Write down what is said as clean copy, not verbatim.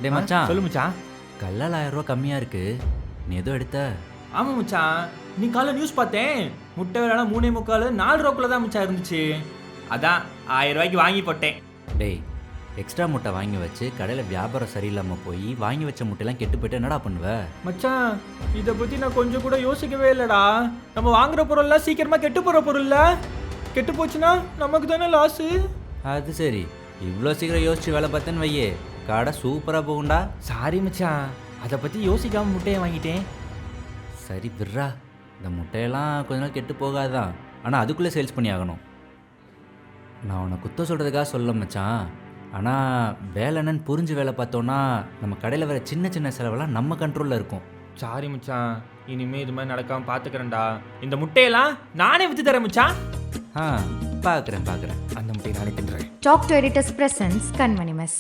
டே மச்சான், சொல்லு மச்சான். கல்லால் 1000 ரூபா கம்மியாக இருக்கு. நீ எதுவும் எடுத்த? ஆமாம் மச்சான், நீ காலைல நியூஸ் பார்த்தேன். முட்டை விலைலாம் 3.25 4 ரூபாக்குள்ள தான் மச்சான் இருந்துச்சு. அதான் 1000 ரூபாய்க்கு வாங்கி போட்டேன். டேய், எக்ஸ்ட்ரா முட்டை வாங்கி வச்சு கடையில் வியாபாரம் சரியில்லாமல் போய் வாங்கி வச்ச முட்டையெல்லாம் கெட்டு போயிட்டு என்னடா பண்ணுவ? மச்சான், இதை பற்றி நான் கொஞ்சம் கூட யோசிக்கவே இல்லைடா. நம்ம வாங்குற பொருள்லாம் சீக்கிரமாக கெட்டு போகிற பொருள்ல, கெட்டு போச்சுன்னா நமக்கு தானே லாஸு. அது சரி, இவ்வளோ சீக்கிரம் யோசிச்சு வேலை பார்த்தேன்னு வையே, கடை சூப்பராக போகும்டா. சாரி மச்சான், அதை பற்றி யோசிக்காமல் முட்டையை வாங்கிட்டேன். சரி விட்றா, இந்த முட்டையெல்லாம் கொஞ்ச நாள் கெட்டு போகாதான், ஆனால் அதுக்குள்ளே சேல்ஸ் பண்ணி ஆகணும். நான் உன்னை குத்த சொல்கிறதுக்காக சொல்ல மச்சான், ஆனால் வேலை என்னன்னு புரிஞ்சு வேலை பார்த்தோன்னா நம்ம கடையில் வர சின்ன சின்ன செலவெல்லாம் நம்ம கண்ட்ரோலில் இருக்கும். சாரி மச்சான், இனிமே இது மாதிரி நடக்காமல் பார்த்துக்கிறேன்டா. இந்த முட்டையெல்லாம் நானே விற்று தரேன் மச்சான். பார்க்குறேன். அந்த முட்டையை நானே தின்றேன். Talk to Editors presents Kanmani Mess.